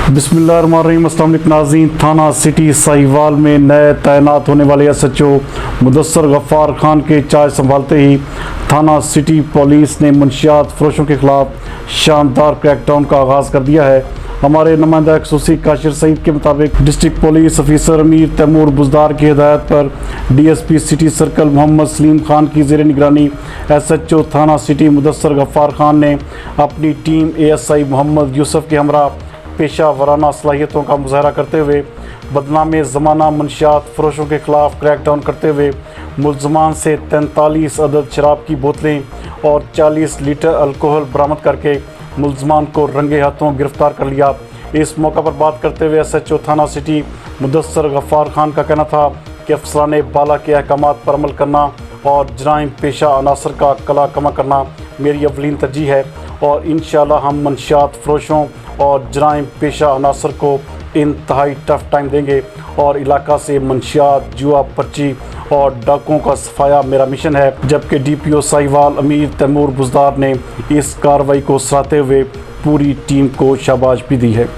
बिस्मिल्लाहिर्रहमानिर्रहीम। अस्सलाम वालेकुम नाज़रीन। थाना सिटी साहिवाल में नए तैनात होने वाले SHO मुदस्सर गफ़ार खान के चार्ज संभालते ही थाना सिटी पुलिस ने मंशियात फरोशों के खिलाफ शानदार क्रैकडाउन का आगाज़ कर दिया है। हमारे नुमाइंदा ख़ुसूसी काशिर सईद के मुताबिक डिस्ट्रिक्ट पुलिस ऑफिसर अमीर तैमूर बुज़दार की हिदायत पर DSP city circle Mohammad Salim Khan की ज़ेर निगरानी SHO थाना सिटी मुदस्सर गफ़ार खान ने अपनी टीम ASI मोहम्मद यूसुफ के हमरा पेशा वराना सलाहियतों का मुजाहरा करते हुए बदनाम ज़माना मंशियात फरोशों के खिलाफ क्रैकडाउन करते हुए मुल्ज़मान से 43 अदद शराब की बोतलें और 40 लीटर अल्कोहल बरामद करके मुल्ज़मान को रंगे हाथों गिरफ़्तार कर लिया। इस मौका पर बात करते हुए SHO थाना सिटी मुदस्सर गफ़ार खान का कहना था कि अफसरान बाला के अहकामात पर अमल करना और जराइम पेशा अनासर का कला कमा करना मेरी अवलीन तरजीह है और इंशाअल्लाह हम मंशियात फरोशों और जराइम पेशा अनासर को इंतहाई टफ टाइम देंगे और इलाका से मंशियात, जुआ पर्ची और डाकुओं का सफाया मेरा मिशन है। जबकि DPO साहिवाल अमीर तैमूर बुज़दार ने इस कार्रवाई को सराहते हुए पूरी टीम को शाबाश भी दी है।